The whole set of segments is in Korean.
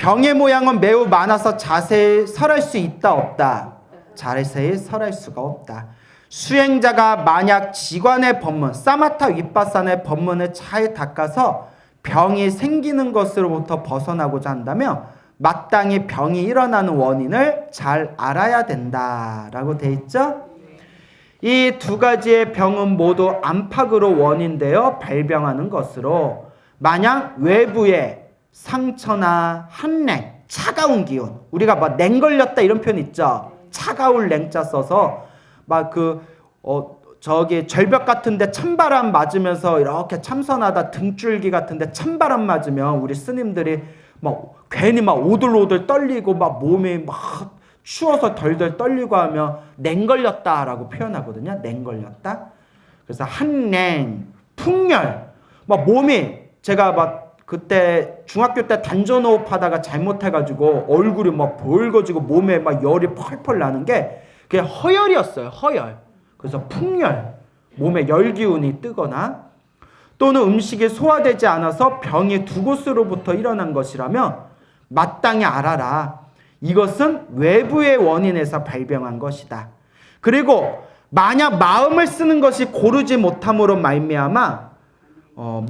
병의 모양은 매우 많아서 자세히 설할 수 있다 없다. 자세히 설할 수가 없다. 수행자가 만약 지관의 법문, 사마타 윗바사나의 법문을 잘 닦아서 병이 생기는 것으로부터 벗어나고자 한다면 마땅히 병이 일어나는 원인을 잘 알아야 된다라고 돼 있죠. 이 두 가지의 병은 모두 안팎으로 원인되어 발병하는 것으로 만약 외부에 상처나 한랭, 차가운 기운, 우리가 막 냉 걸렸다 이런 표현 있죠. 차가울 냉자 써서 막 저기 절벽 같은데 찬바람 맞으면서 이렇게 참선하다 등줄기 같은데 찬바람 맞으면 우리 스님들이 막 괜히 막 오들오들 떨리고 막 몸이 막 추워서 덜덜 떨리고 하면 냉 걸렸다라고 표현하거든요. 냉 걸렸다. 그래서 한냉, 풍열, 막 몸이 제가 막 그때 중학교 때 단전호흡 하다가 잘못해가지고 얼굴이 막 붉어지고 몸에 막 열이 펄펄 나는 게 그게 허열이었어요. 허열. 그래서 풍열, 몸에 열기운이 뜨거나 또는 음식이 소화되지 않아서 병이 두 곳으로부터 일어난 것이라면 마땅히 알아라. 이것은 외부의 원인에서 발병한 것이다. 그리고 만약 마음을 쓰는 것이 고르지 못함으로 말미암아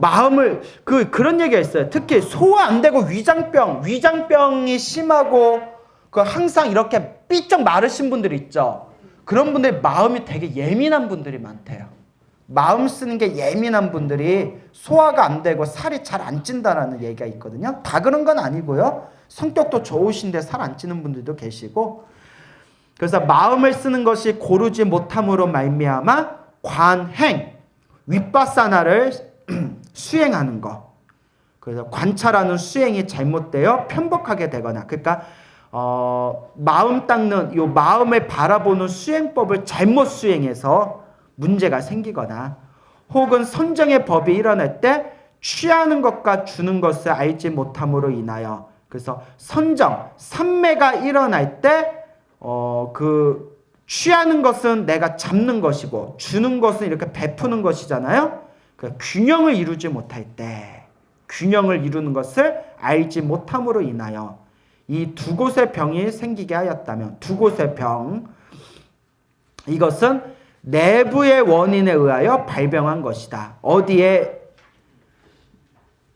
마음을 그런 얘기가 있어요. 특히 소화 안 되고 위장병이 심하고 그 항상 이렇게 삐쩍 마르신 분들 있죠. 그런 분들이 마음이 되게 예민한 분들이 많대요. 마음 쓰는 게 예민한 분들이 소화가 안 되고 살이 잘 안 찐다라는 얘기가 있거든요. 다 그런 건 아니고요. 성격도 좋으신데 살 안 찌는 분들도 계시고, 그래서 마음을 쓰는 것이 고르지 못함으로 말미암아 관행, 윗바사나를 수행하는 것. 그래서 관찰하는 수행이 잘못되어 편법하게 되거나, 그러니까 마음 닦는 요 마음을 바라보는 수행법을 잘못 수행해서 문제가 생기거나, 혹은 선정의 법이 일어날 때 취하는 것과 주는 것을 알지 못함으로 인하여, 그래서 선정, 삼매가 일어날 때 그 취하는 것은 내가 잡는 것이고 주는 것은 이렇게 베푸는 것이잖아요. 그 균형을 이루지 못할 때, 균형을 이루는 것을 알지 못함으로 인하여 이 두 곳의 병이 생기게 하였다면, 두 곳의 병, 이것은 내부의 원인에 의하여 발병한 것이다. 어디에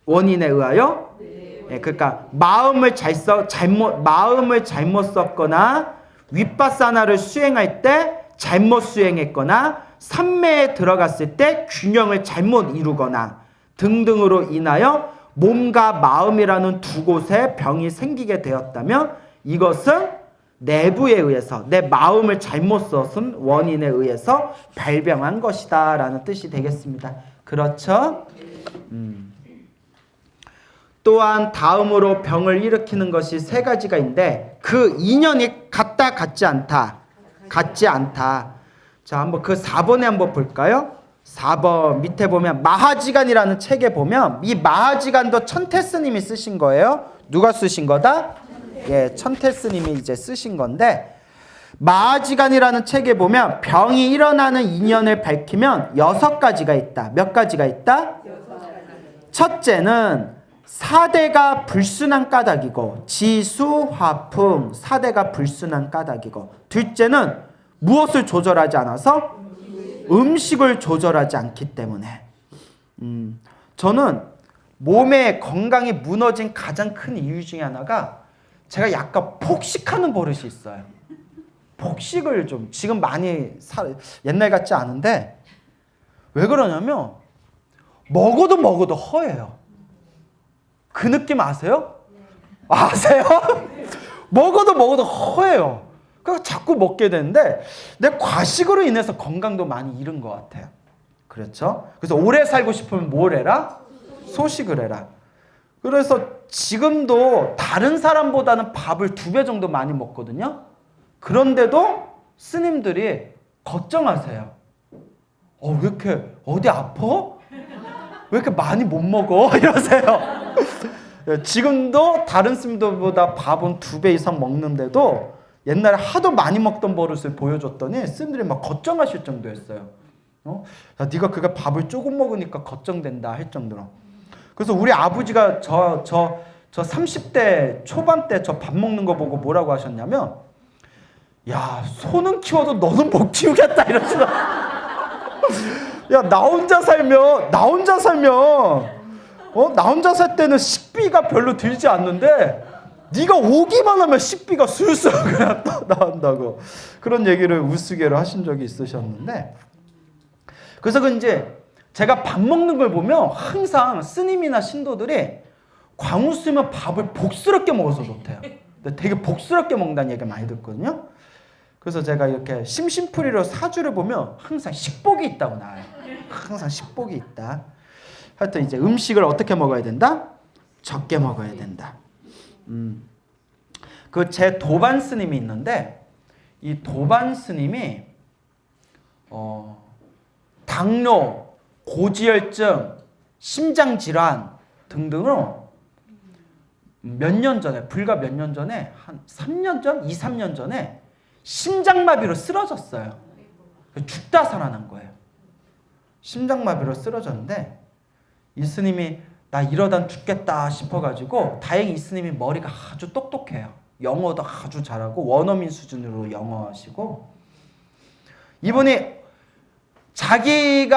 원인에 의하여? 그러니까 마음을 잘못 썼거나 윗바사나를 수행할 때 잘못 수행했거나 삼매에 들어갔을 때 균형을 잘못 이루거나 등등으로 인하여 몸과 마음이라는 두 곳에 병이 생기게 되었다면 이것은 내부에 의해서, 내 마음을 잘못 썼은 원인에 의해서 발병한 것이다 라는 뜻이 되겠습니다. 그렇죠? 또한 다음으로 병을 일으키는 것이 세 가지가 있는데 그 인연이 같다 같지 않다. 같지 않다. 자, 한번 그 4번에 한번 볼까요? 4번 밑에 보면 마하지간이라는 책에 보면 이 마하지간도 천태스님이 쓰신 거예요. 누가 쓰신 거다? 예, 천태스님이 이제 쓰신 건데, 마하지간이라는 책에 보면 병이 일어나는 인연을 밝히면 6가지가 있다. 몇 가지가 있다? 첫째는 사대가 불순한 까닭이고, 지수, 화풍, 사대가 불순한 까닭이고, 둘째는 무엇을 조절하지 않아서? 음식을 조절하지 않기 때문에. 저는 몸의 건강이 무너진 가장 큰 이유 중에 하나가 제가 약간 폭식하는 버릇이 있어요. 폭식을 좀 지금 많이 옛날 같지 않은데, 왜 그러냐면 먹어도 허해요. 그 느낌 아세요? 아세요? 먹어도 허해요. 그래서 자꾸 먹게 되는데 내 과식으로 인해서 건강도 많이 잃은 것 같아요. 그렇죠? 그래서 오래 살고 싶으면 뭘 해라? 소식을 해라. 그래서 지금도 다른 사람보다는 밥을 2배 정도 많이 먹거든요. 그런데도 스님들이 걱정하세요. 왜 이렇게 어디 아파? 왜 이렇게 많이 못 먹어? 이러세요. 지금도 다른 스님들보다 밥은 2배 이상 먹는데도 옛날에 하도 많이 먹던 버릇을 보여줬더니 스님들이 막 걱정하실 정도였어요. 야, 네가 밥을 조금 먹으니까 걱정된다 할 정도로. 그래서 우리 아버지가 저 저 30대 초반 때 저 밥 먹는 거 보고 뭐라고 하셨냐면, 야, 소는 키워도 너는 못 키우겠다 이러시더라고요. 야, 나 혼자 살면 나 혼자 살 때는 식비가 별로 들지 않는데 네가 오기만 하면 식비가 술술 그냥 나온다고 그런 얘기를 우스개로 하신 적이 있으셨는데, 그래서 이제 제가 밥 먹는 걸 보면 항상 스님이나 신도들이 광우 쓰면 밥을 복스럽게 먹어서 좋대요. 근데 되게 복스럽게 먹는다는 얘기 많이 듣거든요. 그래서 제가 이렇게 심심풀이로 사주를 보면 항상 식복이 있다고 나와요. 항상 식복이 있다. 하여튼 이제 음식을 어떻게 먹어야 된다? 적게 먹어야 된다. 그 제 도반 스님이 있는데, 이 도반 스님이 당뇨, 고지혈증, 심장 질환 등등으로 몇 년 전에, 불과 몇 년 전에, 한 3년 전, 2, 3년 전에 심장마비로 쓰러졌어요. 죽다 살아난 거예요. 심장마비로 쓰러졌는데, 이 스님이 나 이러다 죽겠다 싶어가지고, 다행히 이 스님이 머리가 아주 똑똑해요. 영어도 아주 잘하고 원어민 수준으로 영어하시고, 이분이 자기의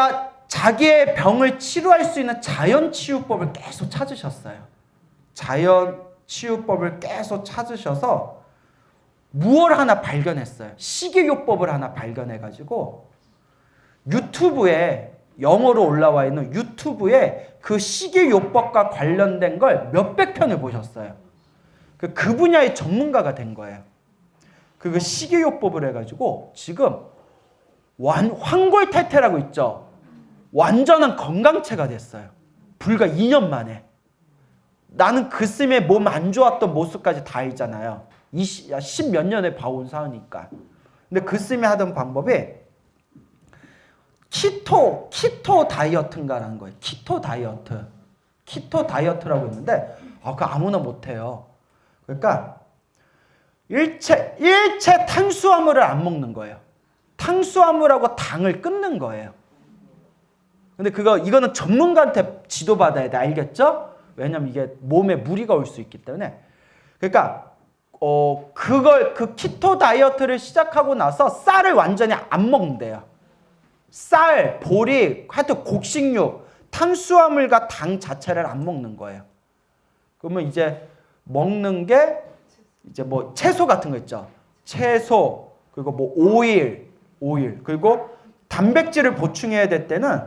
병을 치료할 수 있는 자연치유법을 계속 찾으셨어요. 자연치유법을 계속 찾으셔서 무엇을 하나 발견했어요. 식이요법을 하나 발견해가지고 유튜브에, 영어로 올라와 있는 유튜브에 그 식이요법과 관련된 걸 몇백 편을 보셨어요. 그 분야의 전문가가 된 거예요. 그 식이요법을 해가지고 지금 환골탈태라고 있죠. 완전한 건강체가 됐어요. 불과 2년 만에. 나는 그 스님의 몸 안 좋았던 모습까지 다 알잖아요. 10몇 년을 봐온 사니까. 근데 그 스님이 하던 방법이 키토 다이어트인가라는 거예요. 키토 다이어트라고 했는데, 그거 아무나 못해요. 그러니까 일체 탄수화물을 안 먹는 거예요. 탄수화물하고 당을 끊는 거예요. 근데 이거는 전문가한테 지도받아야 돼. 알겠죠? 왜냐면 이게 몸에 무리가 올 수 있기 때문에. 그러니까 그 키토 다이어트를 시작하고 나서 쌀을 완전히 안 먹는데요. 쌀, 보리, 하여튼 곡식류, 탄수화물과 당 자체를 안 먹는 거예요. 그러면 이제 먹는 게 이제 뭐 채소 같은 거 있죠. 채소, 그리고 뭐 오일, 그리고 단백질을 보충해야 될 때는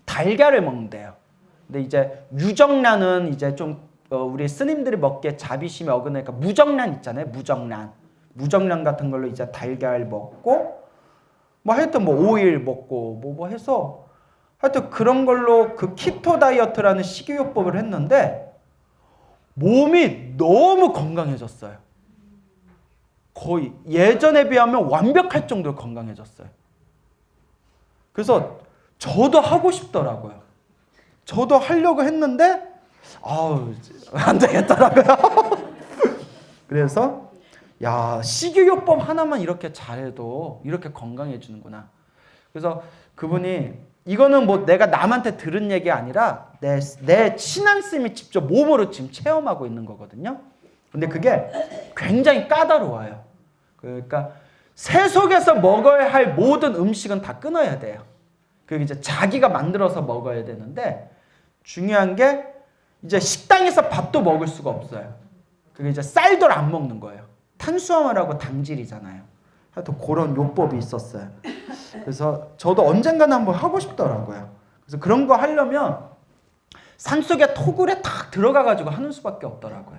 달걀을 먹는데요. 근데 이제 유정란은 이제 좀 우리 스님들이 먹기에 자비심이 어긋나니까 무정란 있잖아요. 무정란 같은 걸로 이제 달걀 먹고, 뭐 하여튼 뭐 오일 먹고 뭐 해서 하여튼 그런 걸로 그 키토 다이어트라는 식이요법을 했는데 몸이 너무 건강해졌어요. 거의 예전에 비하면 완벽할 정도로 건강해졌어요. 그래서 저도 하고 싶더라고요. 저도 하려고 했는데 안 되겠더라고요. 그래서 야, 식이요법 하나만 이렇게 잘해도 이렇게 건강해지는구나. 그래서 그분이, 이거는 뭐 내가 남한테 들은 얘기 아니라 내 친한 스님이 직접 몸으로 지금 체험하고 있는 거거든요. 근데 그게 굉장히 까다로워요. 그러니까 세속에서 먹어야 할 모든 음식은 다 끊어야 돼요. 그리고 이제 자기가 만들어서 먹어야 되는데, 중요한 게 이제 식당에서 밥도 먹을 수가 없어요. 그게 이제 쌀도 안 먹는 거예요. 탄수화물하고 당질이잖아요. 하여튼 그런 요법이 있었어요. 그래서 저도 언젠가는 한번 하고 싶더라고요. 그래서 그런 거 하려면 산속에 토굴에 탁 들어가가지고 하는 수밖에 없더라고요.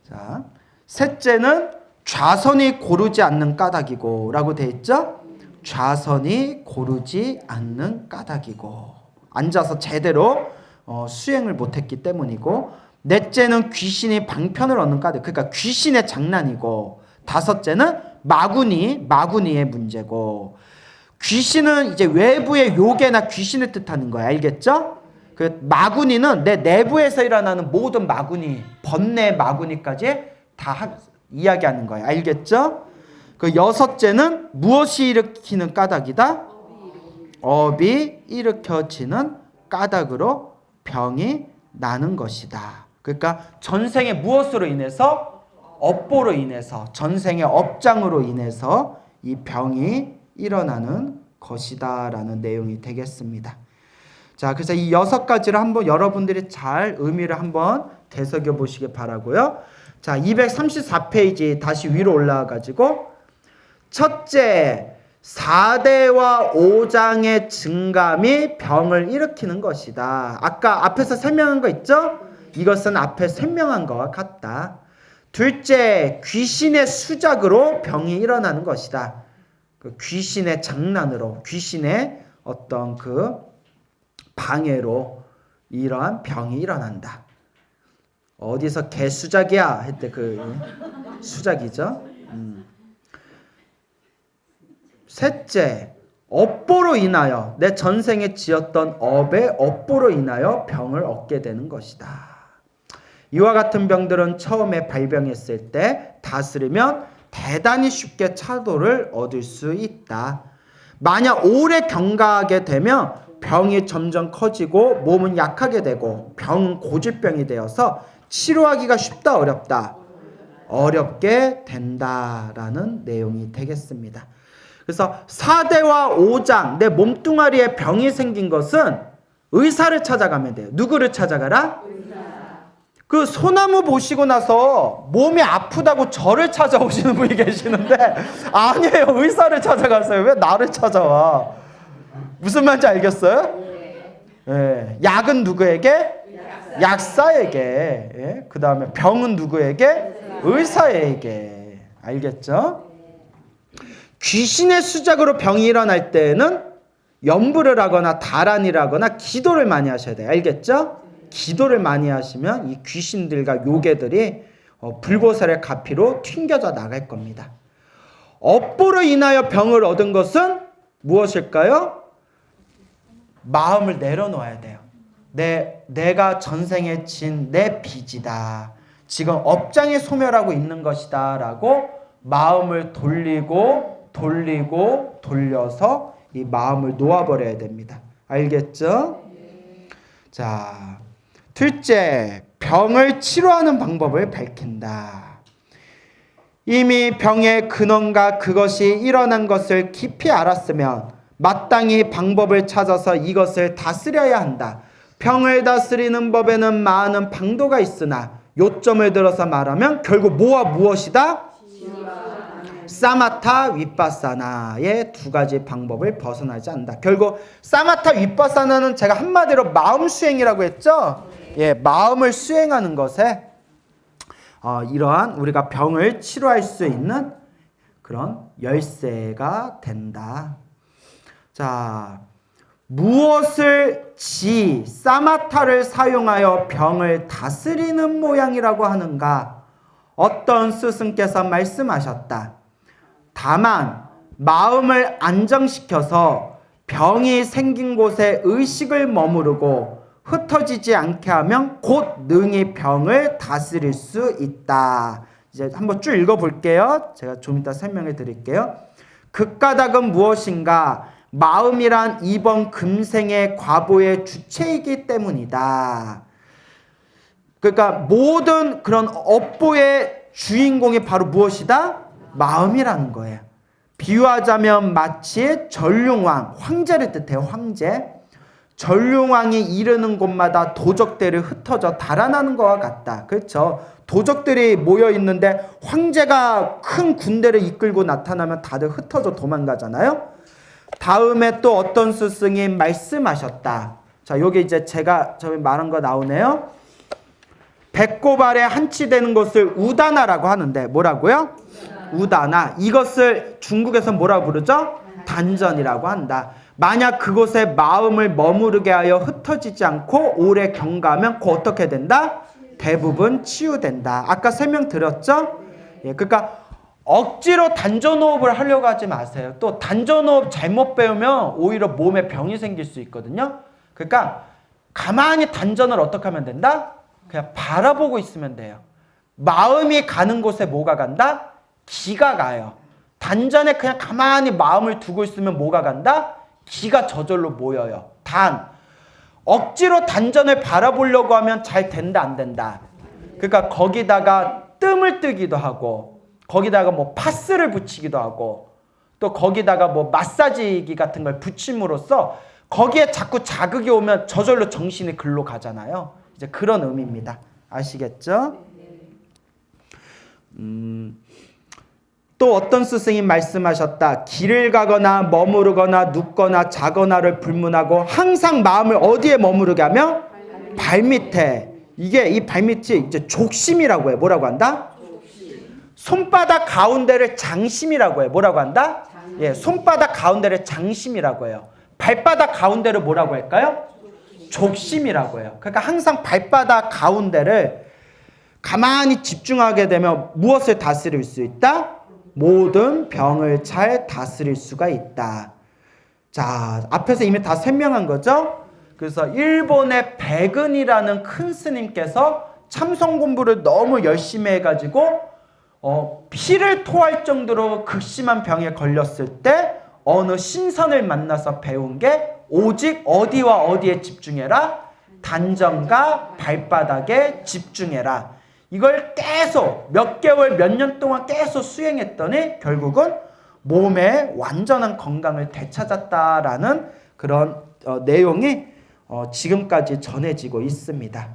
자, 셋째는 좌선이 고르지 않는 까닭이고 라고 돼 있죠? 좌선이 고르지 않는 까닭이고, 앉아서 제대로 수행을 못했기 때문이고, 넷째는 귀신이 방편을 얻는 까닭, 그러니까 귀신의 장난이고, 다섯째는 마구니의 문제고, 귀신은 이제 외부의 요괴나 귀신을 뜻하는 거예요. 알겠죠? 그 마구니는 내 내부에서 일어나는 모든 마구니, 번뇌 마구니까지 다 이야기하는 거예요. 알겠죠? 그 여섯째는 무엇이 일으키는 까닭이다? 업이 일으켜지는 까닭으로 병이 나는 것이다. 그러니까 전생의 무엇으로 인해서? 업보로 인해서, 전생의 업장으로 인해서 이 병이 일어나는 것이다 라는 내용이 되겠습니다. 자, 그래서 이 6가지를 한번 여러분들이 잘 의미를 한번 되새겨 보시기 바라고요. 자, 234페이지 다시 위로 올라와 가지고 첫째, 4대와 5장의 증감이 병을 일으키는 것이다. 아까 앞에서 설명한 거 있죠? 이것은 앞에 설명한 것과 같다. 둘째, 귀신의 수작으로 병이 일어나는 것이다. 그 귀신의 장난으로, 귀신의 어떤 그 방해로 이러한 병이 일어난다. 어디서 개수작이야 했대. 그 수작이죠. 셋째, 업보로 인하여, 내 전생에 지었던 업의 업보로 인하여 병을 얻게 되는 것이다. 이와 같은 병들은 처음에 발병했을 때 다스리면 대단히 쉽게 차도를 얻을 수 있다. 만약 오래 경과하게 되면 병이 점점 커지고 몸은 약하게 되고 병은 고질병이 되어서 치료하기가 쉽다 어렵다? 어렵게 된다라는 내용이 되겠습니다. 그래서 4대와 5장, 내 몸뚱아리에 병이 생긴 것은 의사를 찾아가면 돼요. 누구를 찾아가라? 의사. 그 소나무 보시고 나서 몸이 아프다고 저를 찾아오시는 분이 계시는데 아니에요. 의사를 찾아가세요. 왜 나를 찾아와? 무슨 말인지 알겠어요? 네. 약은 누구에게? 약사에게. 예? 그 다음에 병은 누구에게? 의사에게. 알겠죠? 귀신의 수작으로 병이 일어날 때는 염불을 하거나 다란이를 하거나 기도를 많이 하셔야 돼요. 알겠죠? 기도를 많이 하시면 이 귀신들과 요괴들이 불보살의 가피로 튕겨져 나갈 겁니다. 업보로 인하여 병을 얻은 것은 무엇일까요? 마음을 내려놓아야 돼요. 내가 전생에 진 내 빚이다. 지금 업장에 소멸하고 있는 것이다 라고 마음을 돌려서 이 마음을 놓아버려야 됩니다. 알겠죠? 자, 둘째, 병을 치료하는 방법을 밝힌다. 이미 병의 근원과 그것이 일어난 것을 깊이 알았으면 마땅히 방법을 찾아서 이것을 다스려야 한다. 병을 다스리는 법에는 많은 방도가 있으나 요점을 들어서 말하면 결국 뭐와 무엇이다? 사마타 윗바사나의 두 가지 방법을 벗어나지 않는다. 결국 사마타 윗바사나는 제가 한마디로 마음 수행이라고 했죠. 예, 마음을 수행하는 것에 이러한 우리가 병을 치료할 수 있는 그런 열쇠가 된다. 자, 무엇을 사마타를 사용하여 병을 다스리는 모양이라고 하는가? 어떤 스승께서 말씀하셨다. 다만 마음을 안정시켜서 병이 생긴 곳에 의식을 머무르고 흩어지지 않게 하면 곧 능히 병을 다스릴 수 있다. 이제 한번 쭉 읽어볼게요. 제가 좀 이따 설명해 드릴게요. 그 까닭은 무엇인가? 마음이란 이번 금생의 과보의 주체이기 때문이다. 그러니까 모든 그런 업보의 주인공이 바로 무엇이다? 마음이라는 거예요. 비유하자면 마치 전룡왕, 황제를 뜻해요. 황제. 전룡왕이 이르는 곳마다 도적들이 흩어져 달아나는 것과 같다. 그렇죠? 도적들이 모여 있는데 황제가 큰 군대를 이끌고 나타나면 다들 흩어져 도망가잖아요. 다음에 또 어떤 스승이 말씀하셨다. 자, 여기 이제 제가 말한 거 나오네요. 배꼽 아래 한치되는 것을 우다나라고 하는데 뭐라고요? 우다나. 이것을 중국에서 뭐라고 부르죠? 단전이라고 한다. 만약 그곳에 마음을 머무르게 하여 흩어지지 않고 오래 경과하면 그 어떻게 된다? 대부분 치유된다. 아까 설명드렸죠? 예, 그러니까 억지로 단전호흡을 하려고 하지 마세요. 또 단전호흡 잘못 배우면 오히려 몸에 병이 생길 수 있거든요. 그러니까 가만히 단전을 어떻게 하면 된다? 그냥 바라보고 있으면 돼요. 마음이 가는 곳에 뭐가 간다? 기가 가요. 단전에 그냥 가만히 마음을 두고 있으면 뭐가 간다? 기가 저절로 모여요. 억지로 단전을 바라보려고 하면 잘 된다 안 된다? 그러니까 거기다가 뜸을 뜨기도 하고 거기다가 뭐 파스를 붙이기도 하고 또 거기다가 뭐 마사지기 같은 걸 붙임으로써 거기에 자꾸 자극이 오면 저절로 정신이 글로 가잖아요. 이제 그런 의미입니다. 아시겠죠? 또 어떤 스승이 말씀하셨다. 길을 가거나 머무르거나 눕거나 자거나를 불문하고 항상 마음을 어디에 머무르게 하며? 발밑에. 이게 이 발밑이 이제 족심이라고 해요. 뭐라고 한다? 손바닥 가운데를 장심이라고 해요. 뭐라고 한다? 예, 손바닥 가운데를 장심이라고 해요. 발바닥 가운데를 뭐라고 할까요? 족심이라고 해요. 그러니까 항상 발바닥 가운데를 가만히 집중하게 되면 무엇을 다스릴 수 있다? 모든 병을 잘 다스릴 수가 있다. 자, 앞에서 이미 다 설명한 거죠? 그래서 일본의 백은이라는 큰 스님께서 참선 공부를 너무 열심히 해가지고 피를 토할 정도로 극심한 병에 걸렸을 때 어느 신선을 만나서 배운 게 오직 어디와 어디에 집중해라? 단전과 발바닥에 집중해라. 이걸 계속 몇 개월, 몇 년 동안 계속 수행했더니 결국은 몸의 완전한 건강을 되찾았다라는 그런 내용이 지금까지 전해지고 있습니다.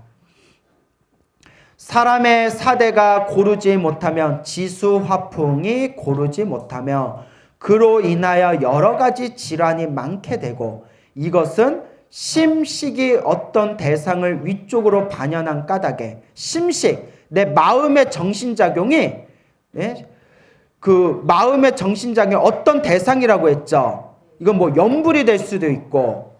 사람의 사대가 고르지 못하면 지수화풍이 고르지 못하며 그로 인하여 여러 가지 질환이 많게 되고 이것은 심식이 어떤 대상을 위쪽으로 반연한 까닭에 심식, 내 마음의 정신작용이 그 마음의 정신작용이 어떤 대상이라고 했죠. 이건 뭐 염불이 될 수도 있고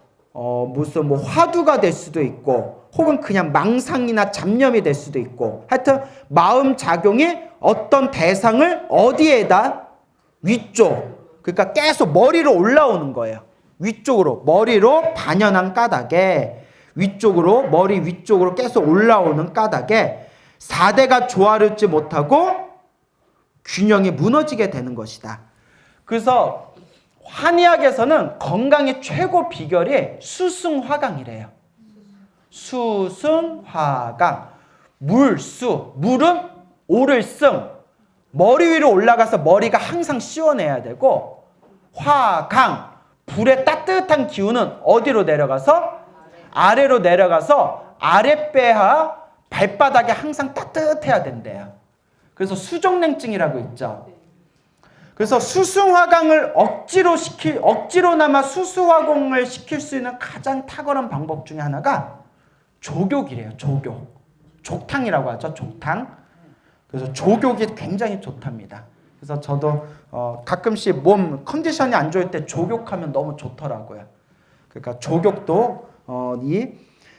무슨 뭐 화두가 될 수도 있고 혹은 그냥 망상이나 잡념이 될 수도 있고 하여튼 마음 작용이 어떤 대상을 어디에다? 위쪽. 그러니까 계속 머리로 올라오는 거예요. 위쪽으로 머리로 반연한 까닭에 위쪽으로 머리 위쪽으로 계속 올라오는 까닭에 사대가 조화르지 못하고 균형이 무너지게 되는 것이다. 그래서 한의학에서는 건강의 최고 비결이 수승화강이래요. 수승화강. 물수. 물은 오를 승. 머리 위로 올라가서 머리가 항상 시원해야 되고 화강. 불의 따뜻한 기운은 어디로 내려가서? 아래로 내려가서 아랫배와 발바닥이 항상 따뜻해야 된대요. 그래서 수족냉증이라고 있죠. 그래서 수승화강을 억지로나마 수수화공을 시킬 수 있는 가장 탁월한 방법 중에 하나가 조격이래요. 조격. 족탕이라고 하죠. 족탕. 그래서 조격이 굉장히 좋답니다. 그래서 저도 가끔씩 몸 컨디션이 안 좋을 때 조격하면 너무 좋더라고요. 그러니까 조격도 이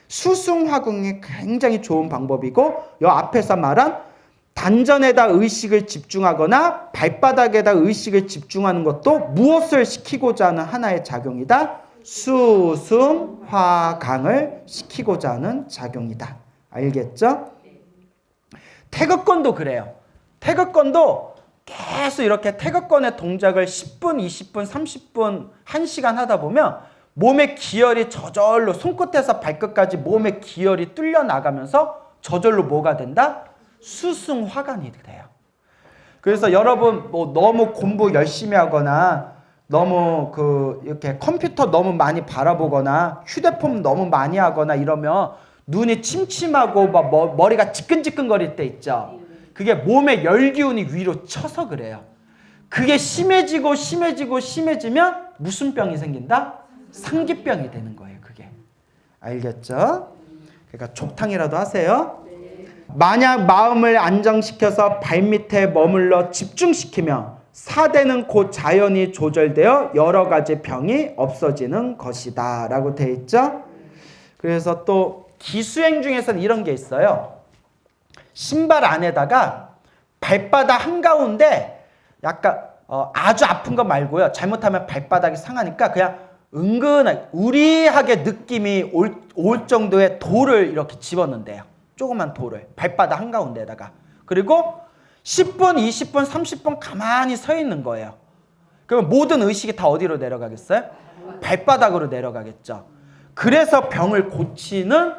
수승화공이 굉장히 좋은 방법이고 이 앞에서 말한 단전에다 의식을 집중하거나 발바닥에다 의식을 집중하는 것도 무엇을 시키고자 하는 하나의 작용이다? 수승화강을 시키고자 하는 작용이다. 알겠죠? 태극권도 그래요. 태극권도 계속 이렇게 태극권의 동작을 10분, 20분, 30분, 1시간 하다 보면 몸의 기혈이 저절로 손끝에서 발끝까지 몸의 기혈이 뚫려 나가면서 저절로 뭐가 된다? 수승화간이 돼요. 그래서 여러분 뭐 너무 공부 열심히 하거나 너무 이렇게 컴퓨터 너무 많이 바라보거나 휴대폰 너무 많이 하거나 이러면 눈이 침침하고 막 머리가 지끈지끈거릴 때 있죠. 그게 몸의 열기운이 위로 쳐서 그래요. 그게 심해지면 무슨 병이 생긴다? 상기병이 되는 거예요. 그게. 알겠죠? 그러니까 족탕이라도 하세요. 만약 마음을 안정시켜서 발밑에 머물러 집중시키면 사대는 곧 자연히 조절되어 여러 가지 병이 없어지는 것이다 라고 되어 있죠. 그래서 또 기수행 중에서는 이런 게 있어요. 신발 안에다가 발바닥 한가운데 약간 아주 아픈 거 말고요. 잘못하면 발바닥이 상하니까 그냥 은근하게 우리하게 느낌이 올 정도의 돌을 이렇게 집어넣는데요. 조그만 돌을 발바닥 한가운데다가. 그리고 10분, 20분, 30분 가만히 서 있는 거예요. 그러면 모든 의식이 다 어디로 내려가겠어요? 발바닥으로 내려가겠죠. 그래서 병을 고치는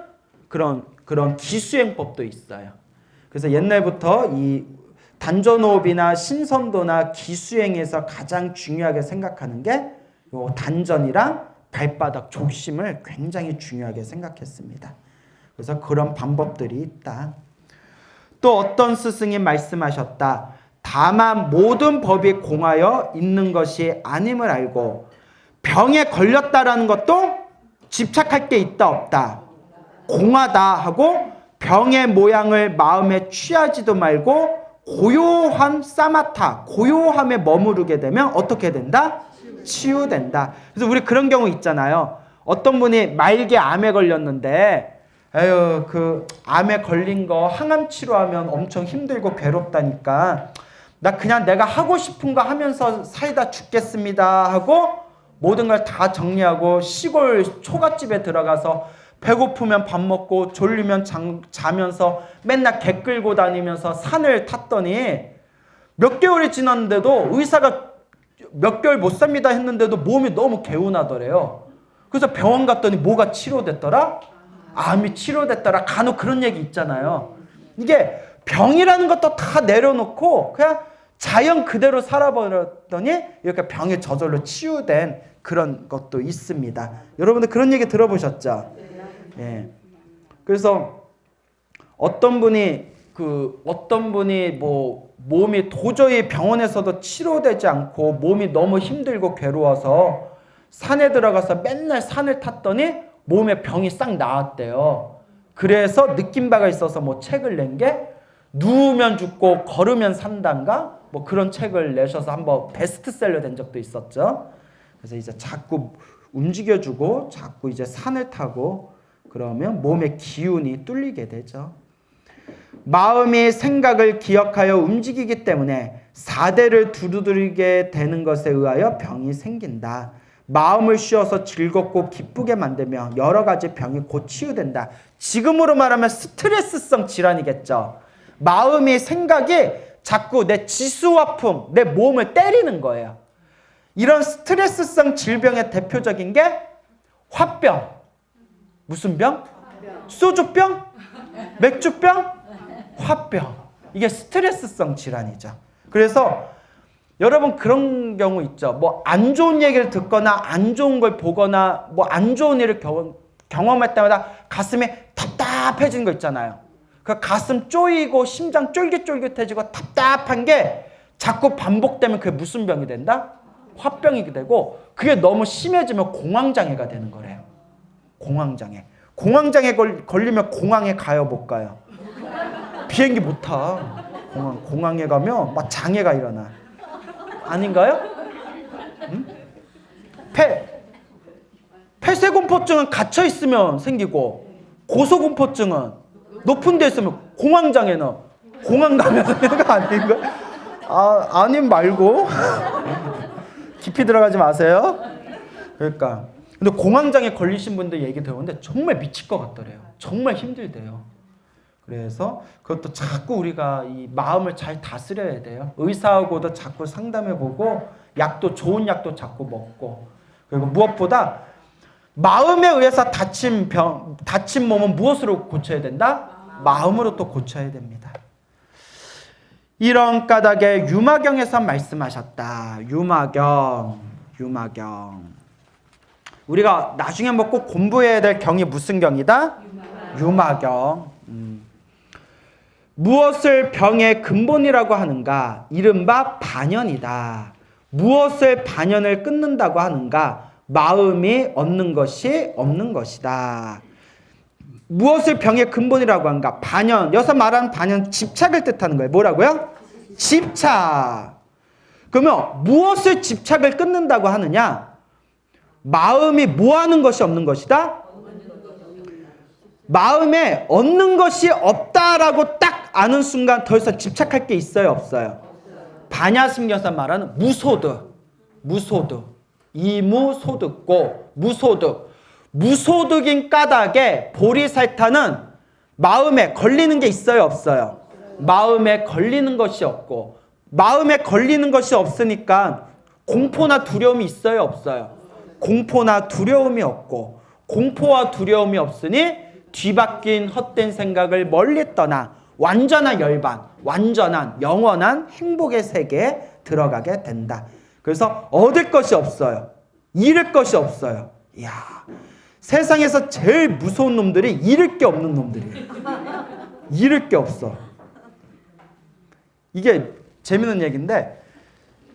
그런 기수행법도 있어요. 그래서 옛날부터 이 단전호흡이나 신선도나 기수행에서 가장 중요하게 생각하는 게 요 단전이랑 발바닥 조심을 굉장히 중요하게 생각했습니다. 그래서 그런 방법들이 있다. 또 어떤 스승이 말씀하셨다. 다만 모든 법이 공하여 있는 것이 아님을 알고 병에 걸렸다라는 것도 집착할 게 있다 없다. 공하다 하고 병의 모양을 마음에 취하지도 말고 고요한 사마타, 고요함에 머무르게 되면 어떻게 된다? 치유된다. 그래서 우리 그런 경우 있잖아요. 어떤 분이 말기 암에 걸렸는데 에휴 그 암에 걸린 거 항암 치료하면 엄청 힘들고 괴롭다니까 나 그냥 내가 하고 싶은 거 하면서 살다 죽겠습니다 하고 모든 걸 다 정리하고 시골 초가집에 들어가서 배고프면 밥 먹고 졸리면 자면서 맨날 개 끌고 다니면서 산을 탔더니 몇 개월이 지났는데도 의사가 몇 개월 못 삽니다 했는데도 몸이 너무 개운하더래요. 그래서 병원 갔더니 뭐가 치료됐더라? 암이 치료됐더라. 간혹 그런 얘기 있잖아요. 이게 병이라는 것도 다 내려놓고 그냥 자연 그대로 살아버렸더니 이렇게 병이 저절로 치유된 그런 것도 있습니다. 여러분들 그런 얘기 들어보셨죠? 예. 그래서 어떤 분이 뭐 몸이 도저히 병원에서도 치료되지 않고 몸이 너무 힘들고 괴로워서 산에 들어가서 맨날 산을 탔더니 몸에 병이 싹 나았대요. 그래서 느낀 바가 있어서 뭐 책을 낸 게 누우면 죽고 걸으면 산단가 뭐 그런 책을 내셔서 한번 베스트셀러 된 적도 있었죠. 그래서 이제 자꾸 움직여주고 자꾸 이제 산을 타고 그러면 몸의 기운이 뚫리게 되죠. 마음이 생각을 기억하여 움직이기 때문에 사대를 두드리게 되는 것에 의하여 병이 생긴다. 마음을 쉬어서 즐겁고 기쁘게 만들면 여러 가지 병이 곧 치유된다. 지금으로 말하면 스트레스성 질환이겠죠. 마음이 생각이 자꾸 내 지수화풍, 내 몸을 때리는 거예요. 이런 스트레스성 질병의 대표적인 게 화병. 무슨 병? 소주병? 맥주병? 화병. 이게 스트레스성 질환이죠. 그래서 여러분 그런 경우 있죠. 뭐 안 좋은 얘기를 듣거나 안 좋은 걸 보거나 뭐 안 좋은 일을 경험할 때마다 가슴이 답답해지는 거 있잖아요. 그 가슴 쪼이고 심장 쫄깃쫄깃해지고 답답한 게 자꾸 반복되면 그게 무슨 병이 된다? 화병이 되고 그게 너무 심해지면 공황장애가 되는 거래요. 공황장애. 공황장애 걸리면 공항에 가요, 못 가요? 비행기 못 타. 공항에 가면 막 장애가 일어나. 아닌가요? 응? 폐쇄공포증은 gat혀 있으면 생기고 고소공포증은 높은 데 있으면 공황장애는 공항 가면 생기는 거 아닌가? 아님 말고 깊이 들어가지 마세요. 그러니까 근데 공황장애 걸리신 분들 얘기 들었는데 정말 미칠 것 같더래요. 정말 힘들대요. 그래서 그것도 자꾸 우리가 이 마음을 잘 다스려야 돼요. 의사하고도 자꾸 상담해보고 약도 좋은 약도 자꾸 먹고 그리고 무엇보다 마음에 의해서 다친 몸은 무엇으로 고쳐야 된다? 마음으로 또 고쳐야 됩니다. 이런 까닭에 유마경에서 말씀하셨다. 유마경. 우리가 나중에 뭐 꼭 공부해야 될 경이 무슨 경이다? 유마경. 무엇을 병의 근본이라고 하는가? 이른바 반연이다. 무엇을 반연을 끊는다고 하는가? 마음이 얻는 것이 없는 것이다. 무엇을 병의 근본이라고 하는가? 반연. 여기서 말하는 반연 집착을 뜻하는 거예요. 뭐라고요? 집착. 그러면 무엇을 집착을 끊는다고 하느냐? 마음이 뭐 하는 것이 없는 것이다? 마음에 얻는 것이 없다라고 딱 아는 순간 더 이상 집착할 게 있어요, 없어요? 반야심경에서 말하는 무소득. 이무소득고 무소득. 무소득인 까닭에 보리살타는 마음에 걸리는 게 있어요, 없어요? 마음에 걸리는 것이 없고 마음에 걸리는 것이 없으니까 공포나 두려움이 있어요, 없어요? 공포나 두려움이 없고 공포와 두려움이 없으니 뒤바뀐 헛된 생각을 멀리 떠나 완전한 열반, 완전한 영원한 행복의 세계에 들어가게 된다. 그래서 얻을 것이 없어요. 잃을 것이 없어요. 이야, 세상에서 제일 무서운 놈들이 잃을 게 없는 놈들이에요. 잃을 게 없어. 이게 재밌는 얘기인데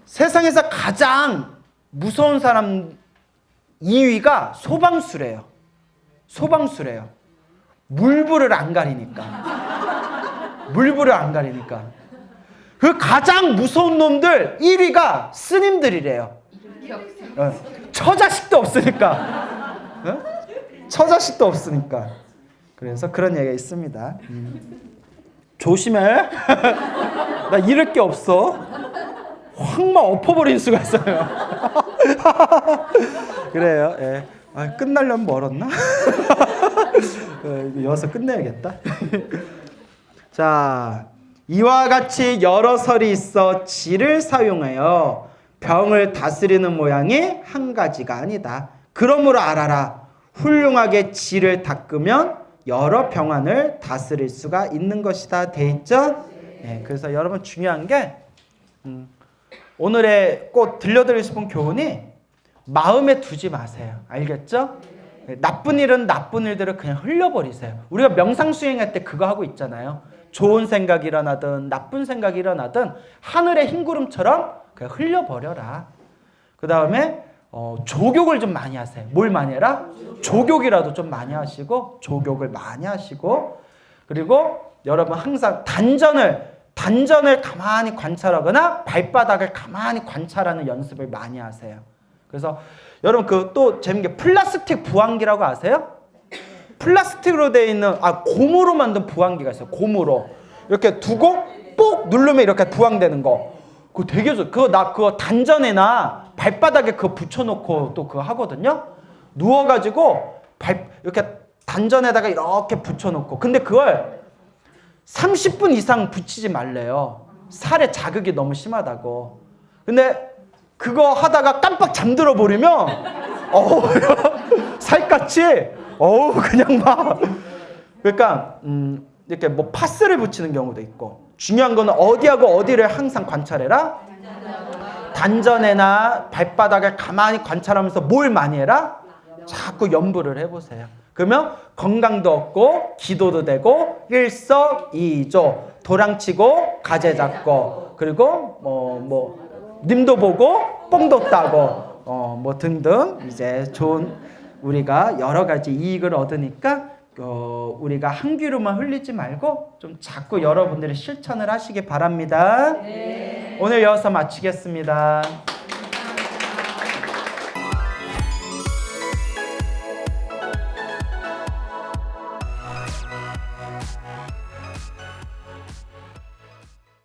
세상에서 가장 무서운 사람 2위가 소방수래요. 소방수래요. 물불을 안 가리니까. 물불을 안 가리니까. 그 가장 무서운 놈들 1위가 스님들이래요. 처자식도 없으니까. 처자식도 없으니까. 그래서 그런 얘기가 있습니다. 조심해. 나 잃을 게 없어. 확 막 엎어버릴 수가 있어요. 그래요. 예. 아, 끝나려면 멀었나? 이거 여기서 끝내야겠다. 자, 이와 같이 여러 설이 있어 지를 사용하여 병을 다스리는 모양이 한 가지가 아니다. 그러므로 알아라. 훌륭하게 지를 닦으면 여러 병환을 다스릴 수가 있는 것이다. 돼 있죠? 네, 그래서 여러분 중요한 게 오늘의 꼭 들려드리고 싶은 교훈이 마음에 두지 마세요. 알겠죠? 나쁜 일은 나쁜 일대로 그냥 흘려버리세요. 우리가 명상 수행할 때 그거 하고 있잖아요. 좋은 생각이 일어나든 나쁜 생각이 일어나든 하늘의 흰구름처럼 그냥 흘려버려라. 그 다음에 조욕을 좀 많이 하세요. 뭘 많이 해라? 조욕이라도 좀 많이 하시고 조욕을 많이 하시고 그리고 여러분 항상 단전을 가만히 관찰하거나 발바닥을 가만히 관찰하는 연습을 많이 하세요. 그래서 여러분 그 또 재밌는 게 플라스틱 부항기라고 아세요? 플라스틱으로 되어 있는 고무로 만든 부항기가 있어요. 고무로 이렇게 두고 뽁 누르면 이렇게 부항되는 거. 그거 되게 좋아. 그거 단전에나 발바닥에 그거 붙여놓고 또 그거 하거든요. 누워가지고 이렇게 단전에다가 이렇게 붙여놓고. 근데 그걸 30분 이상 붙이지 말래요. 살에 자극이 너무 심하다고. 근데 그거 하다가 깜빡 잠들어 버리면 살갗이 그냥 막 그러니까 이렇게 뭐 파스를 붙이는 경우도 있고 중요한 거는 어디하고 어디를 항상 관찰해라. 단전에나 발바닥을 가만히 관찰하면서 뭘 많이 해라? 자꾸 염불을 해보세요. 그러면 건강도 얻고 기도도 되고 일석이조 도랑치고 가재 잡고 그리고 뭐 님도 보고 뽕도 따고 뭐 등등 이제 좋은 우리가 여러 가지 이익을 얻으니까 우리가 한 귀로만 흘리지 말고 좀 자꾸 여러분들이 실천을 하시기 바랍니다. 네. 오늘 여기서 마치겠습니다.